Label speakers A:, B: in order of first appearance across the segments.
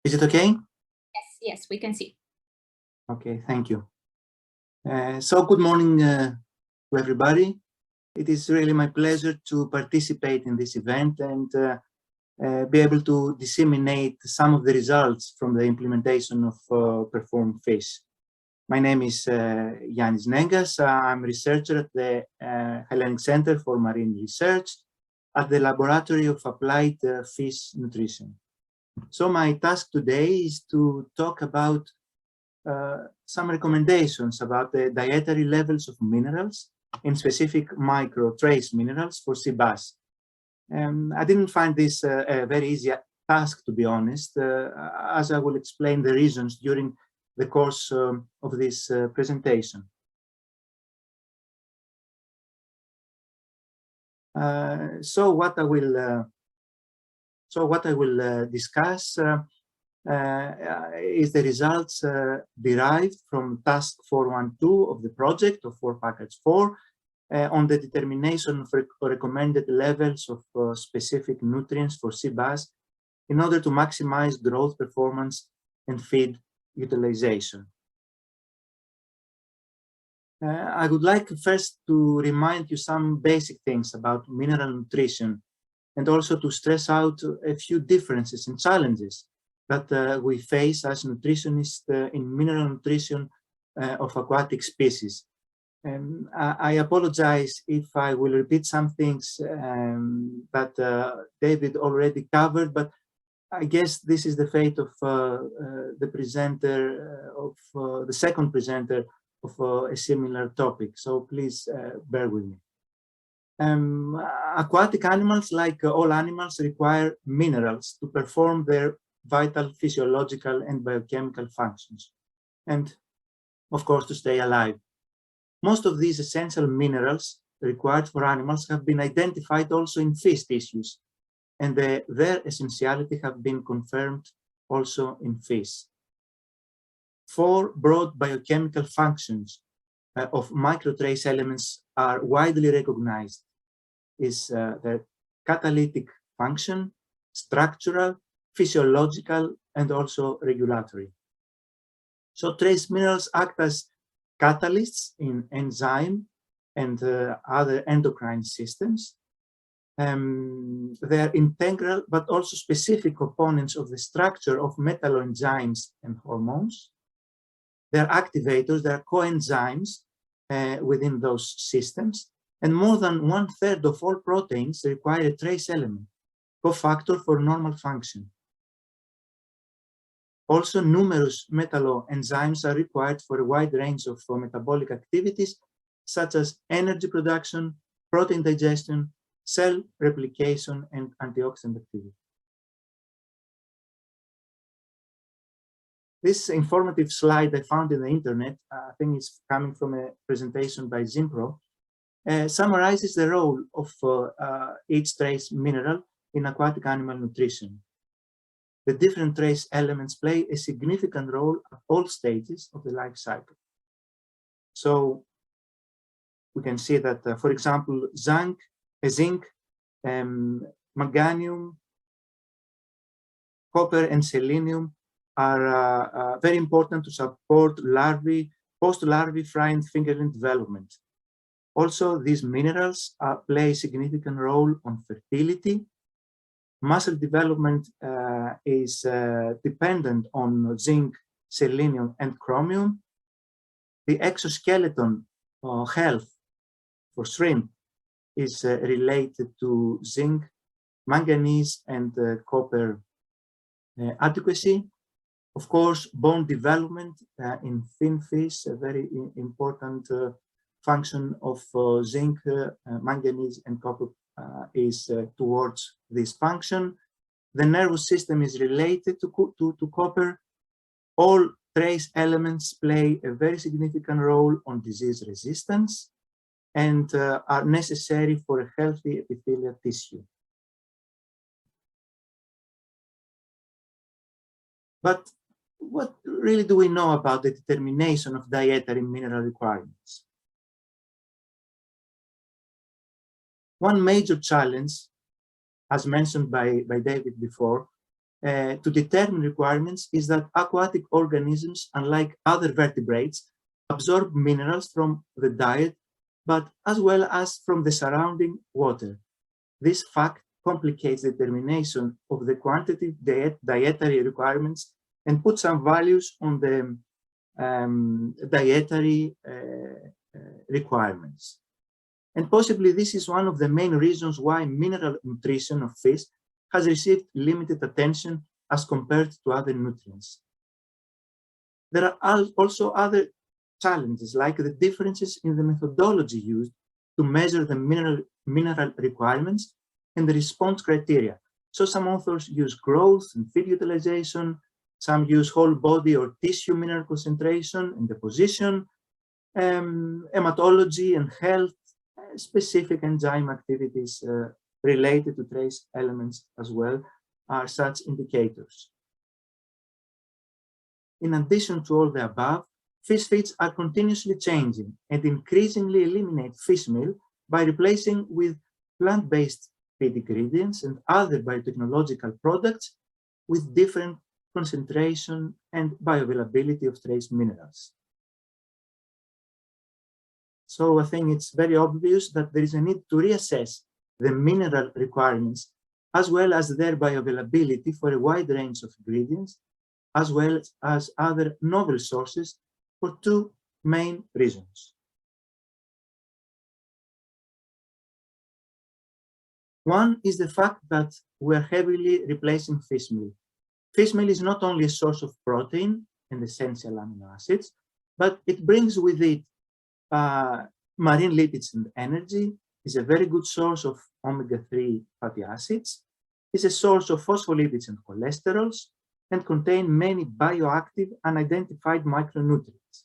A: Is it okay?
B: Yes, we can see.
A: Okay, thank you. So good morning to everybody. It is really my pleasure to participate in this event and be able to disseminate some of the results from the implementation of Perform Fish. My name is Yannis Nengas. I'm a researcher at the Hellenic Center for Marine Research at the Laboratory of Applied Fish Nutrition. So my task today is to talk about some recommendations about the dietary levels of minerals, in specific micro trace minerals for sea bass. I didn't find this a very easy task, to be honest, as I will explain the reasons during the course of this presentation. So what I will discuss is the results derived from task 412 of the project of 4 package 4 on the determination of recommended levels of specific nutrients for sea bass in order to maximize growth performance and feed utilization. I would like first to remind you some basic things about mineral nutrition and also to stress out a few differences and challenges that we face as nutritionists in mineral nutrition of aquatic species. I apologize if I will repeat some things that David already covered, but I guess this is the fate of the presenter, of the second presenter of a similar topic. So please bear with me. Aquatic animals, like all animals, require minerals to perform their vital physiological and biochemical functions, and of course to stay alive. Most of these essential minerals required for animals have been identified also in fish tissues, and their essentiality have been confirmed also in fish. 4 broad biochemical functions of microtrace elements are widely recognized. Is the catalytic function, structural, physiological, and also regulatory. So trace minerals act as catalysts in enzyme and other endocrine systems. They are integral but also specific components of the structure of metalloenzymes and hormones. They are activators, they are coenzymes within those systems, and more than 1/3 of all proteins require a trace element, cofactor for normal function. Also, numerous metalloenzymes are required for a wide range of metabolic activities, such as energy production, protein digestion, cell replication, and antioxidant activity. This informative slide I found in the internet, I think it's coming from a presentation by Zimpro, summarizes the role of each trace mineral in aquatic animal nutrition. The different trace elements play a significant role at all stages of the life cycle. So we can see that, for example, zinc, manganium, copper, and selenium are very important to support larvae, post-larvae fry and fingerling development. Also, these minerals play a significant role on fertility. Muscle development is dependent on zinc, selenium, and chromium. The exoskeleton health for shrimp is related to zinc, manganese, and copper adequacy. Of course, bone development in fin fish, a very important function of zinc, manganese, and copper is towards this function. The nervous system is related to copper. All trace elements play a very significant role on disease resistance and are necessary for a healthy epithelial tissue. But what really do we know about the determination of dietary mineral requirements? One major challenge, as mentioned by David before, to determine requirements is that aquatic organisms, unlike other vertebrates, absorb minerals from the diet, but as well as from the surrounding water. This fact complicates the determination of the quantitative dietary requirements and puts some values on the dietary requirements. And possibly this is one of the main reasons why mineral nutrition of fish has received limited attention as compared to other nutrients. There are also other challenges, like the differences in the methodology used to measure the mineral requirements and the response criteria. So some authors use growth and feed utilization, some use whole body or tissue mineral concentration and deposition, hematology and health, specific enzyme activities related to trace elements as well are such indicators. In addition to all the above, fish feeds are continuously changing and increasingly eliminate fish meal by replacing with plant-based feed ingredients and other biotechnological products with different concentration and bioavailability of trace minerals. So I think it's very obvious that there is a need to reassess the mineral requirements as well as their bioavailability for a wide range of ingredients, as well as other novel sources for two main reasons. One is the fact that we are heavily replacing fish meal. Fish meal is not only a source of protein and essential amino acids, but it brings with it marine lipids and energy, is a very good source of omega-3 fatty acids, is a source of phospholipids and cholesterols, and contain many bioactive unidentified micronutrients.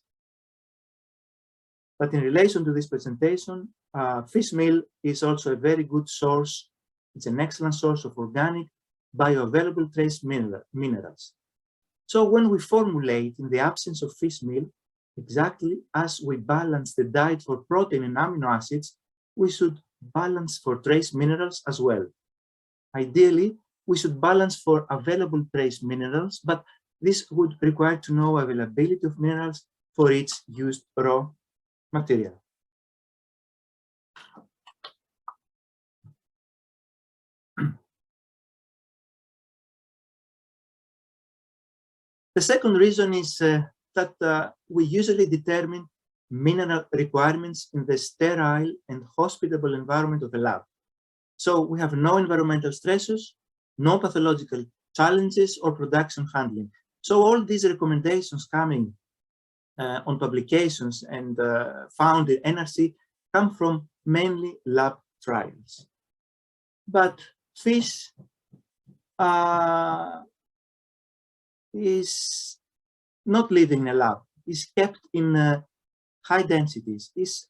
A: But in relation to this presentation, fish meal is also a very good source. It's an excellent source of organic, bioavailable trace minerals. So when we formulate in the absence of fish meal, exactly as we balance the diet for protein and amino acids, we should balance for trace minerals as well. Ideally, we should balance for available trace minerals, but this would require to know availability of minerals for each used raw material. The second reason is that we usually determine mineral requirements in the sterile and hospitable environment of the lab. So we have no environmental stresses, no pathological challenges or production handling. So all these recommendations coming on publications and found in NRC come from mainly lab trials. But fish is not living in a lab, is kept in high densities, is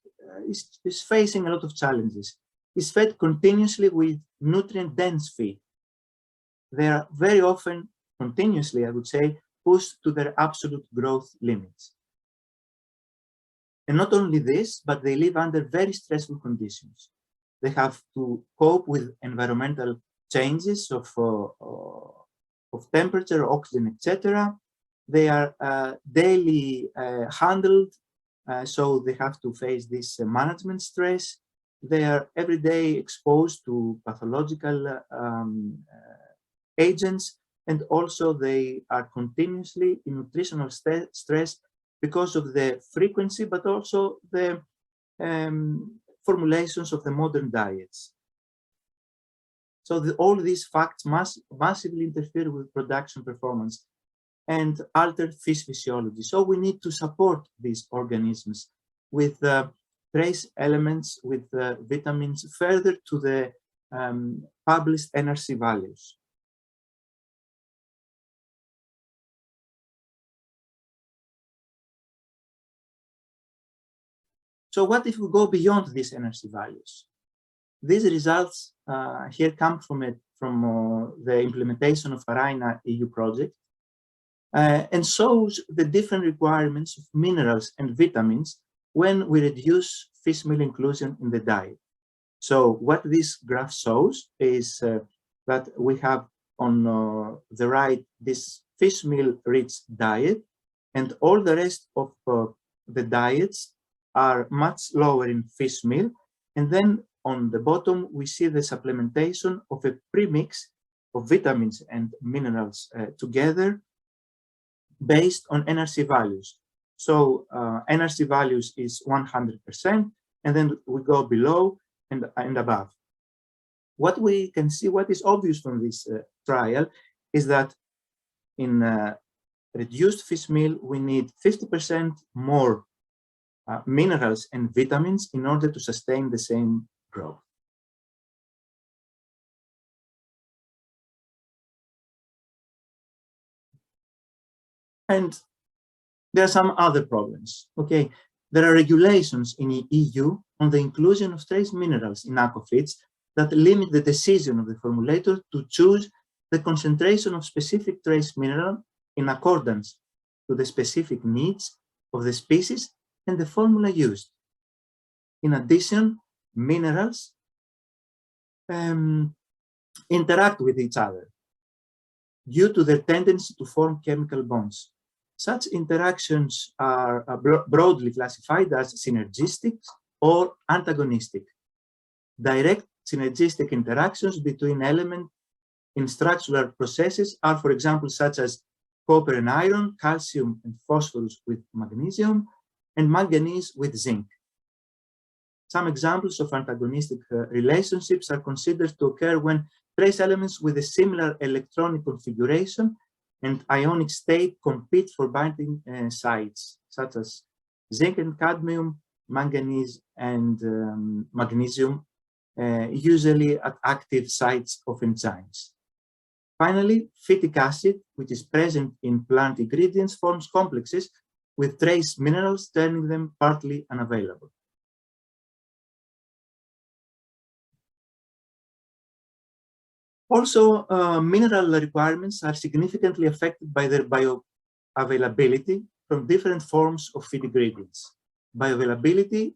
A: facing a lot of challenges, is fed continuously with nutrient-dense feed. They are very often, continuously, I would say, pushed to their absolute growth limits. And not only this, but they live under very stressful conditions. They have to cope with environmental changes of temperature, oxygen, etc. They are daily handled, so they have to face this management stress. They are every day exposed to pathological agents, and also they are continuously in nutritional stress because of the frequency, but also the formulations of the modern diets. So all these facts massively interfere with production performance and alter fish physiology. So we need to support these organisms with trace elements, with vitamins, further to the published NRC values. So what if we go beyond these NRC values? These results here come from the implementation of ARAINA EU project and shows the different requirements of minerals and vitamins when we reduce fish meal inclusion in the diet. So what this graph shows is that we have on the right this fish meal-rich diet, and all the rest of the diets are much lower in fish meal. And then on the bottom, we see the supplementation of a premix of vitamins and minerals together based on NRC values. So NRC values is 100%, and then we go below and above. What we can see, what is obvious from this trial, is that in reduced fish meal, we need 50% more minerals and vitamins in order to sustain the same growth. And there are some other problems. Okay, there are regulations in the EU on the inclusion of trace minerals in aquafeeds that limit the decision of the formulator to choose the concentration of specific trace mineral in accordance to the specific needs of the species and the formula used. In addition, minerals interact with each other due to their tendency to form chemical bonds. Such interactions are broadly classified as synergistic or antagonistic. Direct synergistic interactions between elements in structural processes are, for example, such as copper and iron, calcium and phosphorus with magnesium, and manganese with zinc. Some examples of antagonistic relationships are considered to occur when trace elements with a similar electronic configuration and ionic state compete for binding sites, such as zinc and cadmium, manganese and magnesium, usually at active sites of enzymes. Finally, phytic acid, which is present in plant ingredients, forms complexes with trace minerals, turning them partly unavailable. Also, mineral requirements are significantly affected by their bioavailability from different forms of feed ingredients. Bioavailability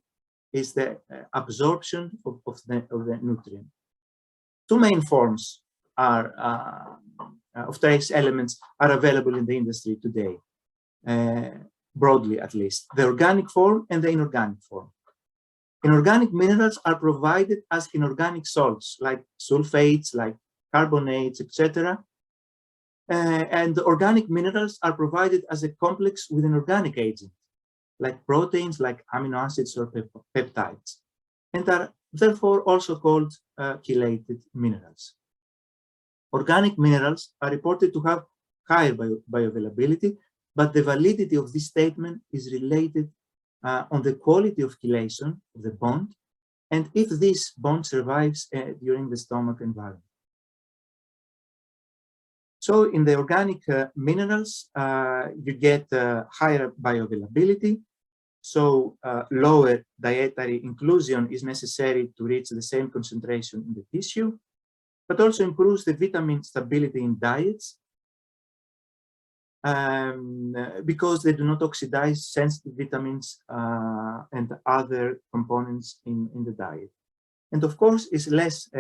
A: is the absorption of the nutrient. Two main forms of trace elements are available in the industry today, broadly at least, the organic form and the inorganic form. Inorganic minerals are provided as inorganic salts, like sulfates, like carbonates, etc. And the organic minerals are provided as a complex with an organic agent, like proteins, like amino acids or peptides, and are therefore also called chelated minerals. Organic minerals are reported to have higher bioavailability, but the validity of this statement is related on the quality of chelation of the bond, and if this bond survives during the stomach environment. So in the organic minerals, you get higher bioavailability, so lower dietary inclusion is necessary to reach the same concentration in the tissue, but also improves the vitamin stability in diets because they do not oxidize sensitive vitamins and other components in the diet. And of course, it's less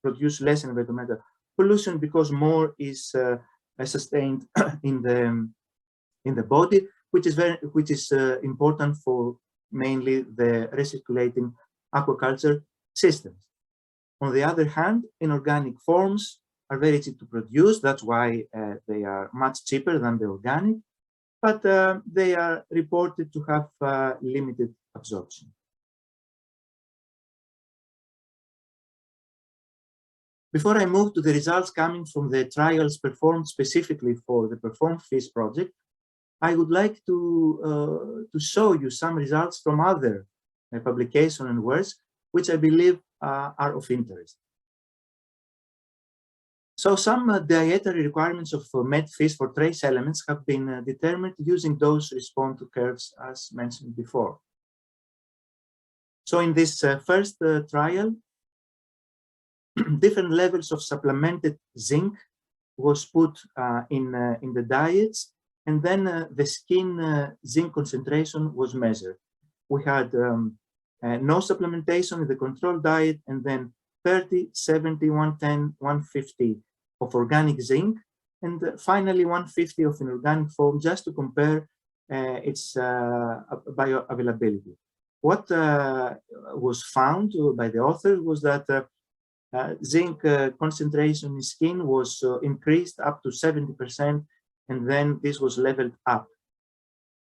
A: produce less environmental pollution because more is sustained in the body, which is important for mainly the recirculating aquaculture systems. On the other hand, inorganic forms are very cheap to produce. That's why they are much cheaper than the organic, but they are reported to have limited absorption. Before I move to the results coming from the trials performed specifically for the Perform Fish project, I would like to show you some results from other publications and works, which I believe are of interest. So some dietary requirements of met fish for trace elements have been determined using dose response curves as mentioned before. So in this first trial, different levels of supplemented zinc was put in the diets, and then the skin zinc concentration was measured. We had no supplementation in the control diet, and then 30, 70, 110, 150 of organic zinc, and finally 150 of inorganic form, just to compare its bioavailability. What was found by the author was that zinc concentration in skin was increased up to 70%, and then this was leveled up.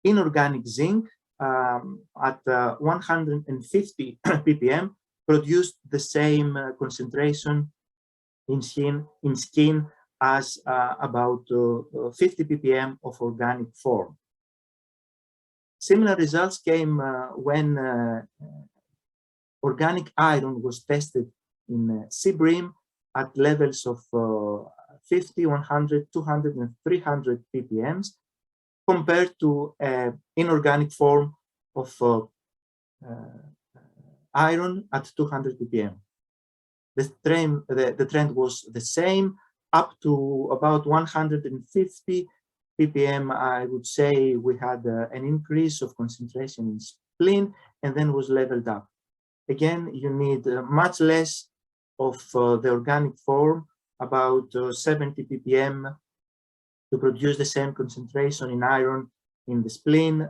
A: Inorganic zinc at 150 ppm produced the same concentration in skin as about 50 ppm of organic form. Similar results came when organic iron was tested in sea bream at levels of 50, 100, 200, and 300 ppms, compared to inorganic form of iron at 200 ppm. The trend was the same up to about 150 ppm. I would say we had an increase of concentration in spleen, and then was leveled up. Again, you need much less of the organic form, about 70 ppm, to produce the same concentration in iron in the spleen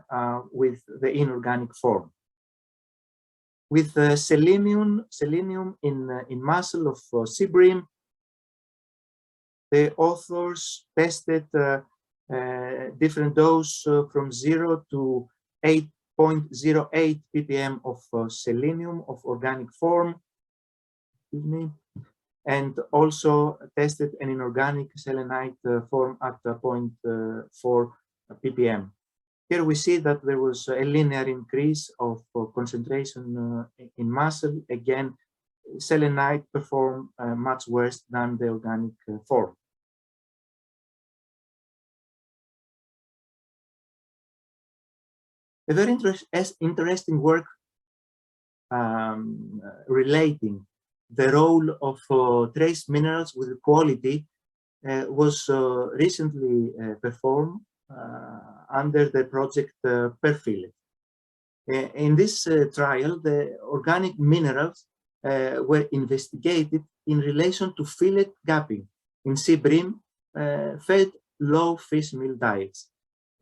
A: with the inorganic form. With selenium in muscle of sea bream, the authors tested different dose from 0 to 8.08 ppm of selenium of organic form, and also tested an inorganic selenite form at 0.4 ppm. Here we see that there was a linear increase of concentration in muscle. Again, selenite performed much worse than the organic form. A very interesting work relating the role of trace minerals with quality was recently performed under the project PerFillet. In this trial, the organic minerals were investigated in relation to fillet gapping in sea bream fed low fish meal diets.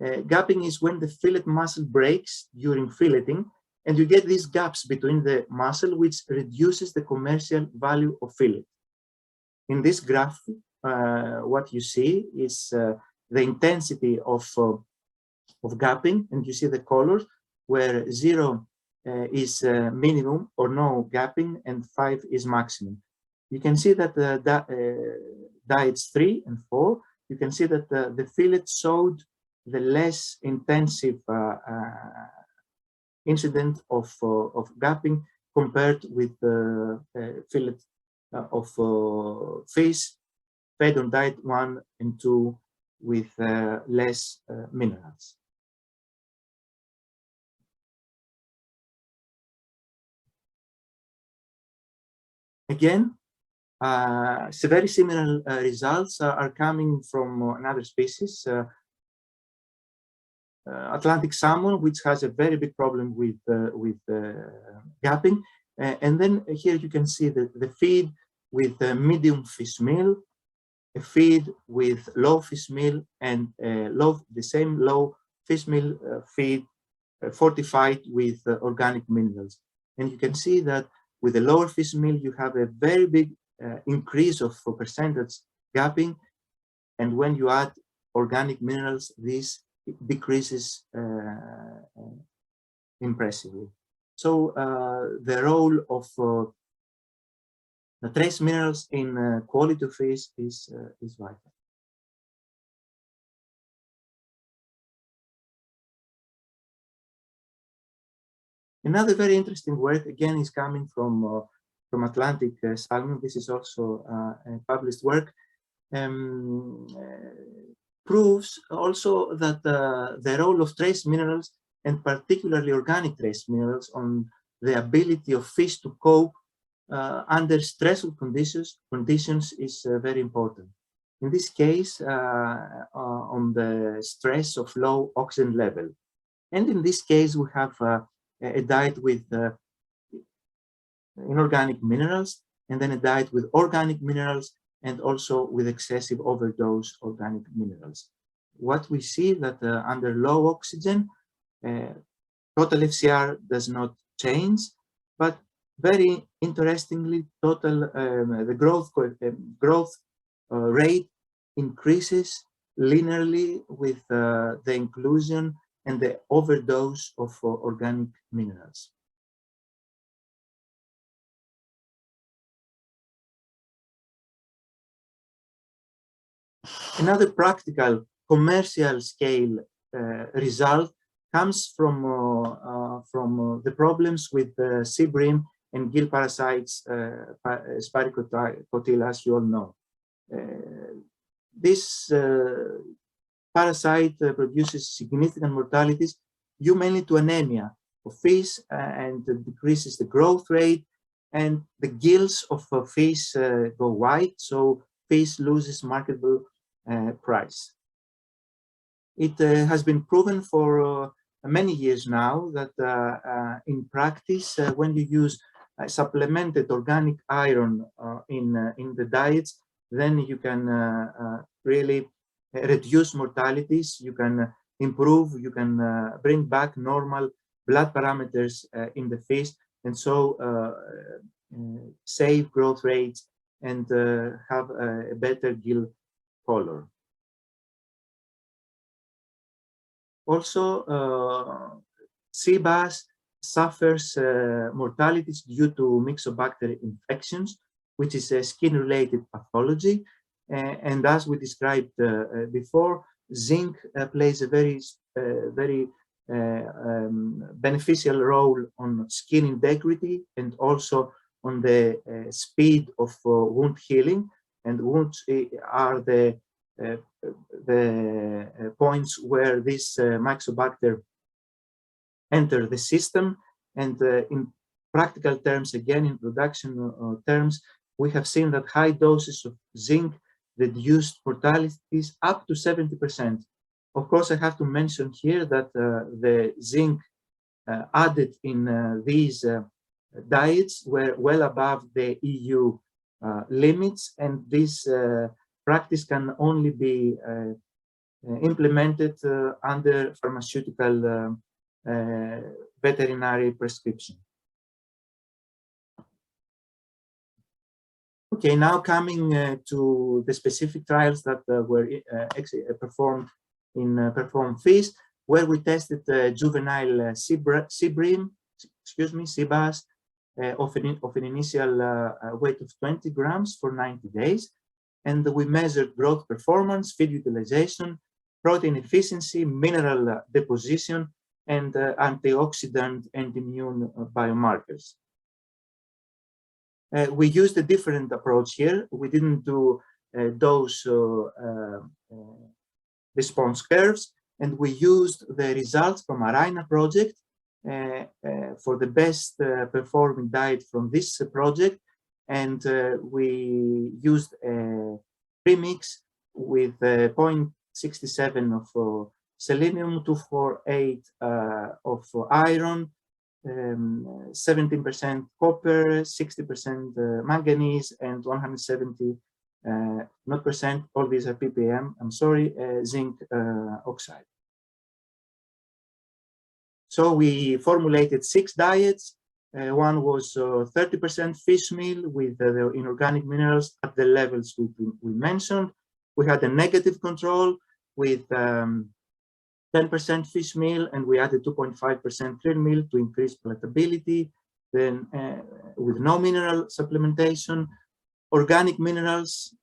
A: Gapping is when the fillet muscle breaks during filleting, and you get these gaps between the muscle, which reduces the commercial value of fillet. In this graph, what you see is the intensity of gapping, and you see the colors, where 0 is minimum or no gapping, and 5 is maximum. You can see that diets 3 and 4, you can see that the fillet showed the less intensive incident of gapping compared with the fillet of fish fed on diet 1 and 2 with less minerals. Again, very similar results are coming from another species, Atlantic salmon, which has a very big problem with gapping. And then here you can see the feed with medium fish meal, a feed with low fish meal, and the same low fish meal feed fortified with organic minerals. And you can see that with the lower fish meal, you have a very big increase of percentage gapping. And when you add organic minerals, this decreases impressively. So the role of the trace minerals in quality of fish is vital. Another very interesting work, again, is coming from Atlantic salmon. This is also a published work. Proves also that the role of trace minerals, and particularly organic trace minerals, on the ability of fish to cope under stressful conditions is very important. In this case, on the stress of low oxygen level. And in this case, we have a diet with inorganic minerals, and then a diet with organic minerals and also with excessive overdose organic minerals. What we see that under low oxygen, total FCR does not change, but very interestingly, the growth rate increases linearly with the inclusion and the overdose of organic minerals. Another practical commercial scale result comes from the problems with sea bream and gill parasites, Spiricotyle, as you all know. This parasite produces significant mortalities due mainly to anemia of fish and decreases the growth rate, and the gills of fish go white, so fish loses marketable price. It has been proven for many years now that in practice, when you use supplemented organic iron in the diets, then you can really reduce mortalities, you can improve, you can bring back normal blood parameters in the fish, and so save growth rates and have a better gill color. Also, sea bass suffers mortalities due to Myxobacter infections, which is a skin-related pathology. And as we described before, zinc plays a very beneficial role on skin integrity and also on the speed of wound healing. And wounds are the points where this Myxobacter enter the system. And in practical terms, again, in production terms, we have seen that high doses of zinc reduced mortalities up to 70%. Of course, I have to mention here that the zinc added in these diets were well above the EU limits, and this practice can only be implemented under pharmaceutical veterinary prescription. Okay, now coming to the specific trials that were performed in performed fish, where we tested juvenile sea bass of an initial weight of 20 grams for 90 days. And we measured growth performance, feed utilization, protein efficiency, mineral deposition, and antioxidant and immune biomarkers. We used a different approach here. We didn't do dose response curves, and we used the results from our INA project for the best performing diet from this project. And we used a premix with 0.67 of selenium, 248 of iron, 17% copper, 60% manganese, and 170 not percent, all these are ppm, I'm sorry, zinc oxide. So we formulated 6 diets. One was 30% fish meal with the inorganic minerals at the levels we mentioned. We had a negative control with 10% fish meal, and we added 2.5% krill meal to increase palatability. Then with no mineral supplementation, organic minerals,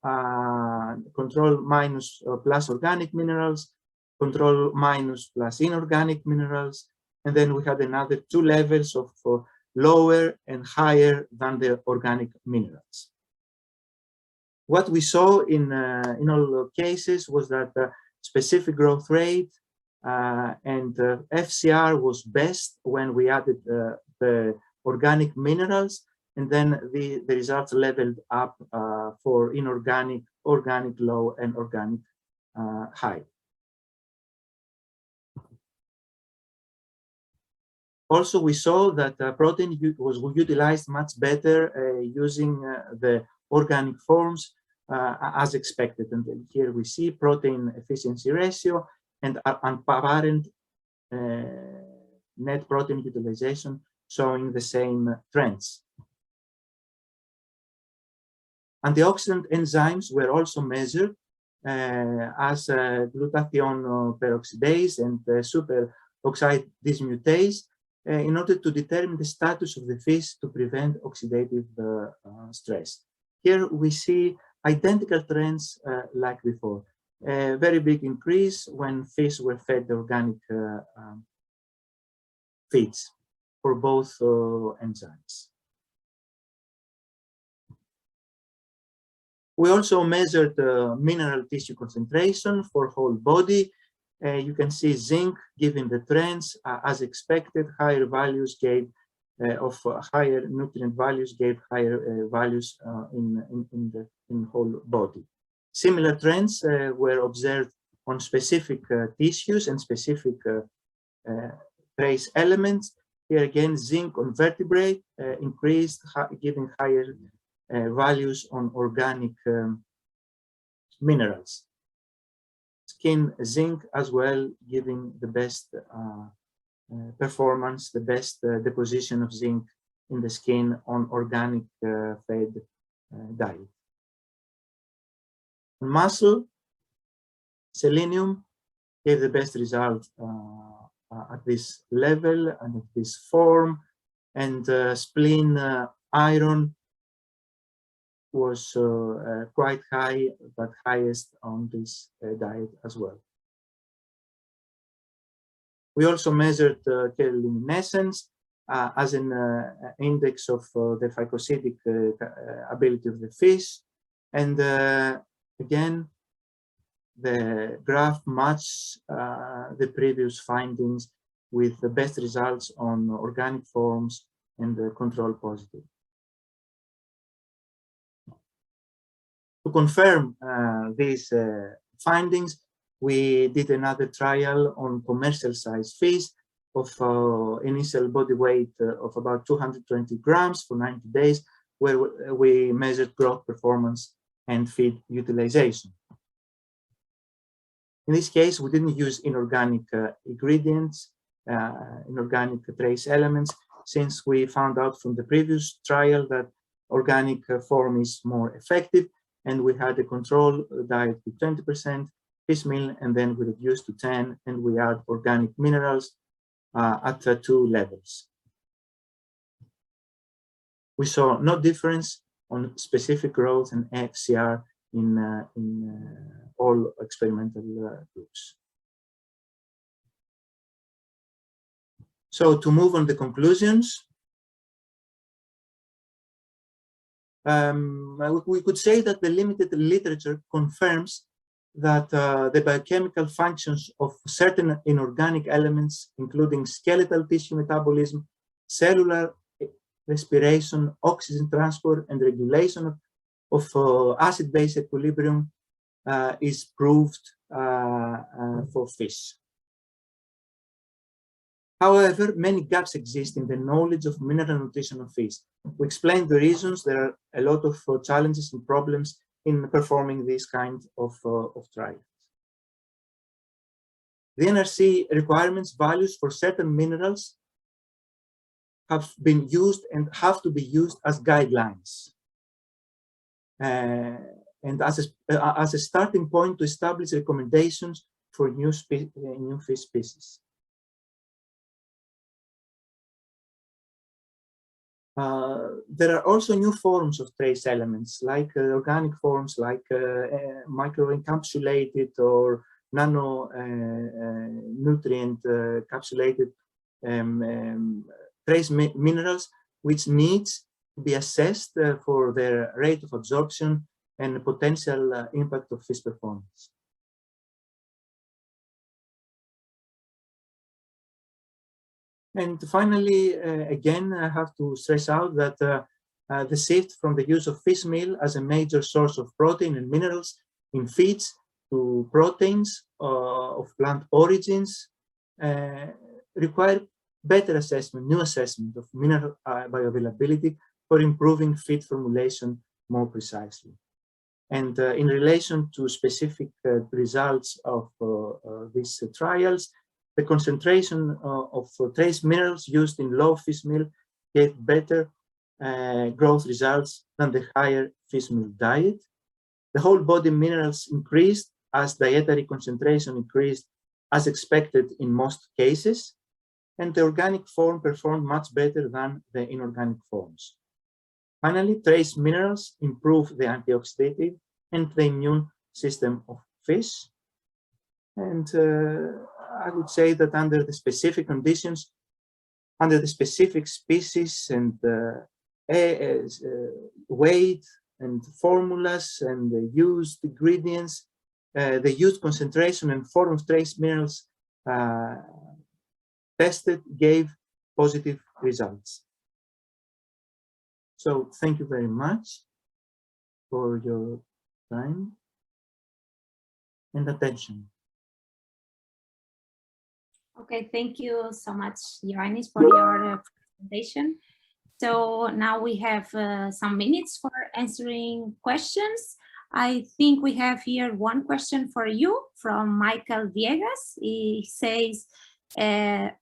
A: control minus plus organic minerals, control minus plus inorganic minerals. And then we had another 2 levels of lower and higher than the organic minerals. What we saw in all cases was that specific growth rate and FCR was best when we added the organic minerals, and then the results leveled up for inorganic, organic low, and organic high. Also, we saw that protein was utilized much better using the organic forms as expected. And here we see protein efficiency ratio and apparent net protein utilization showing the same trends. Antioxidant enzymes were also measured as glutathione peroxidase and superoxide dismutase in order to determine the status of the fish to prevent oxidative stress. Here we see identical trends like before. A very big increase when fish were fed organic feeds for both enzymes. We also measured mineral tissue concentration for whole body. You can see zinc, given the trends, as expected, higher values gave higher nutrient values gave higher values in whole body. Similar trends were observed on specific tissues and specific trace elements. Here again, zinc on vertebrate increased, giving higher values on organic minerals. Skin zinc as well, giving the best performance, the best deposition of zinc in the skin on organic fed diet. On muscle, selenium gave the best result at this level and at this form, and spleen iron was quite high, but highest on this diet as well. We also measured chemiluminescence as an index of the phycosidic ability of the fish. And again, the graph matched the previous findings with the best results on organic forms and the control positive. To confirm these findings, we did another trial on commercial size fish of initial body weight of about 220 grams for 90 days, where we measured growth performance and feed utilization. In this case, we didn't use inorganic ingredients, inorganic trace elements, since we found out from the previous trial that organic form is more effective, and we had a control diet with 20% fish meal, and then we reduced to 10, and we add organic minerals at 2 levels. We saw no difference on specific growth and FCR in all experimental groups. So to move on the conclusions, we could say that the limited literature confirms that the biochemical functions of certain inorganic elements, including skeletal tissue metabolism, cellular respiration, oxygen transport, and regulation of acid-base equilibrium is proved for fish. However, many gaps exist in the knowledge of mineral nutrition of fish. We explained the reasons. There are a lot of challenges and problems in performing this kind of trials. The NRC requirements values for certain minerals have been used and have to be used as guidelines, and as a starting point to establish recommendations for new fish species. There are also new forms of trace elements, like organic forms, like microencapsulated or nano nutrient encapsulated trace minerals, which needs to be assessed for their rate of absorption and potential impact of fish performance. And finally, again, I have to stress out that the shift from the use of fish meal as a major source of protein and minerals in feeds to proteins of plant origins require better assessment, new assessment of mineral bioavailability for improving feed formulation more precisely. And in relation to specific results of these trials, the concentration of trace minerals used in low fish meal gave better growth results than the higher fish meal diet. The whole body minerals increased as dietary concentration increased as expected in most cases, and the organic form performed much better than the inorganic forms. Finally, trace minerals improve the antioxidative and the immune system of fish. And I would say that under the specific conditions, under the specific species and weight and formulas and the used ingredients, the used concentration and form of trace minerals tested gave positive results. So thank you very much for your time and attention.
B: Okay, thank you so much, Ioannis, for your presentation. So now we have some minutes for answering questions. I think we have here one question for you from Michael Viegas. He says, iron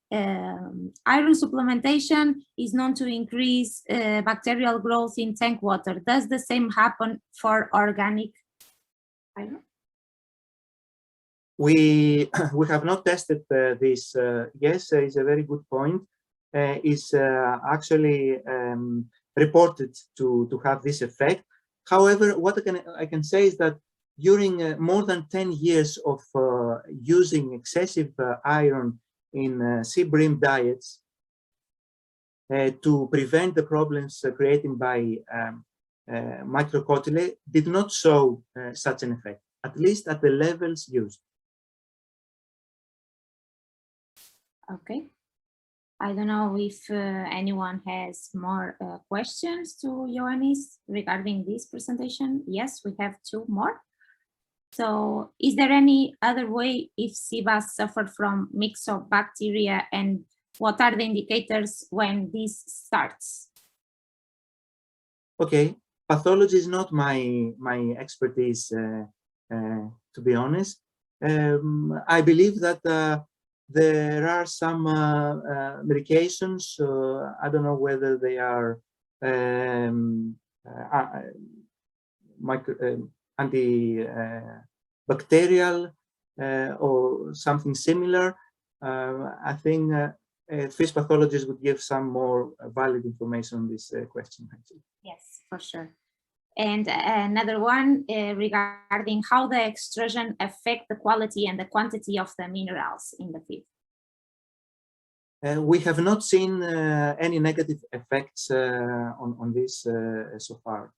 B: supplementation is known to increase bacterial growth in tank water. Does the same happen for organic iron?
A: We have not tested this. Yes, it's a very good point. It's actually reported to have this effect. However, what I can say is that during more than 10 years of using excessive iron in sea bream diets to prevent the problems created by microcotyle, did not show such an effect, at least at the levels used.
B: Okay. I don't know if anyone has more questions to Ioannis regarding this presentation. Yes, we have two more. So is there any other way if sea bass suffered from myxobacteria, and what are the indicators when this starts?
A: Okay, pathology is not my expertise, to be honest. I believe that there are some medications. I don't know whether they are antibacterial or something similar. I think fish pathologists would give some more valid information on this question. Actually.
B: Yes, for sure. And another one regarding how the extrusion affect the quality and the quantity of the minerals in the feed.
A: We have not seen any negative effects on this so far.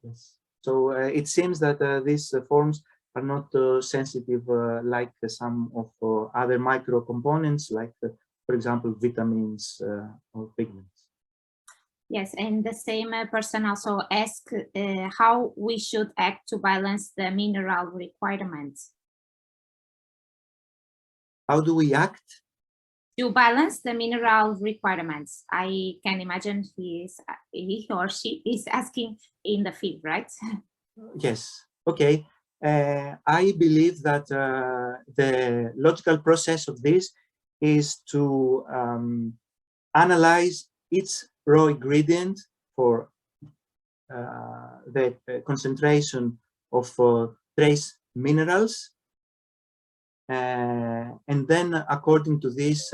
A: Yes. So it seems that these forms are not sensitive like some of other micro components, like, for example, vitamins or pigments.
B: Yes, and the same person also asked how we should act to balance the mineral requirements.
A: How do we act?
B: To balance the mineral requirements. I can imagine he or she is asking in the field, right?
A: Yes. Okay. I believe that the logical process of this is to analyze each raw ingredient for the concentration of trace minerals, and then according to this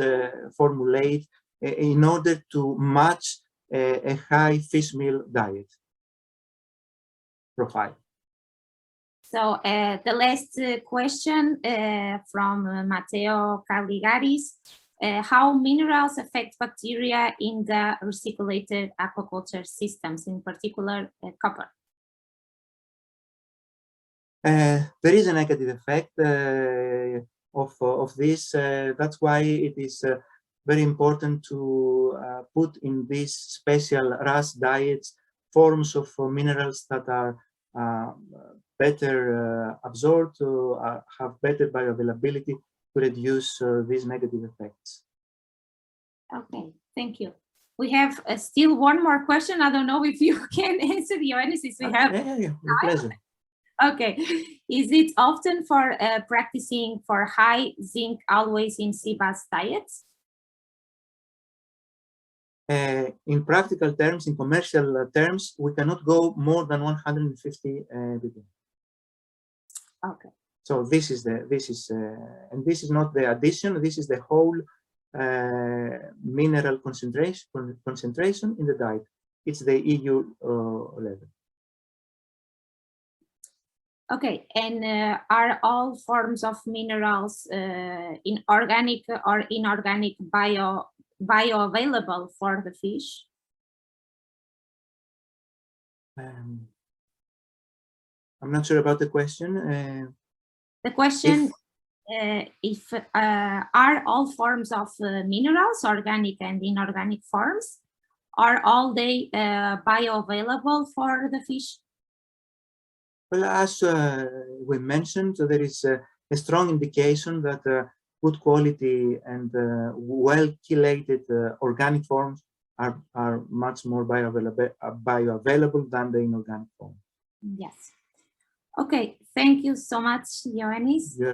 A: formulate in order to match a high fish meal diet profile.
B: So the last question from Matteo Caligaris, how minerals affect bacteria in the recirculated aquaculture systems, in particular copper?
A: There is a negative effect of this. That's why it is very important to put in these special RAS diets forms of minerals that are better absorbed, have better bioavailability to reduce these negative effects.
B: Okay, thank you. We have still one more question. I don't know if you can answer, Ioannis, since we have
A: with pleasure.
B: Okay. Is it often for practicing for high zinc always in sea bass diets?
A: In practical terms, in commercial terms, we cannot go more than 150 ppm.
B: Okay.
A: So this is and this is not the addition. This is the whole mineral concentration in the diet. It's the EU level.
B: Okay, and are all forms of minerals in organic or inorganic bioavailable for the fish?
A: I'm not sure about the question.
B: The question if are all forms of minerals, organic and inorganic forms, are all they bioavailable for the fish?
A: Well, as we mentioned, there is a strong indication that good quality and well-chelated organic forms are much more bioavailable than the inorganic form.
B: Yes. Okay, thank you so much, Ioannis.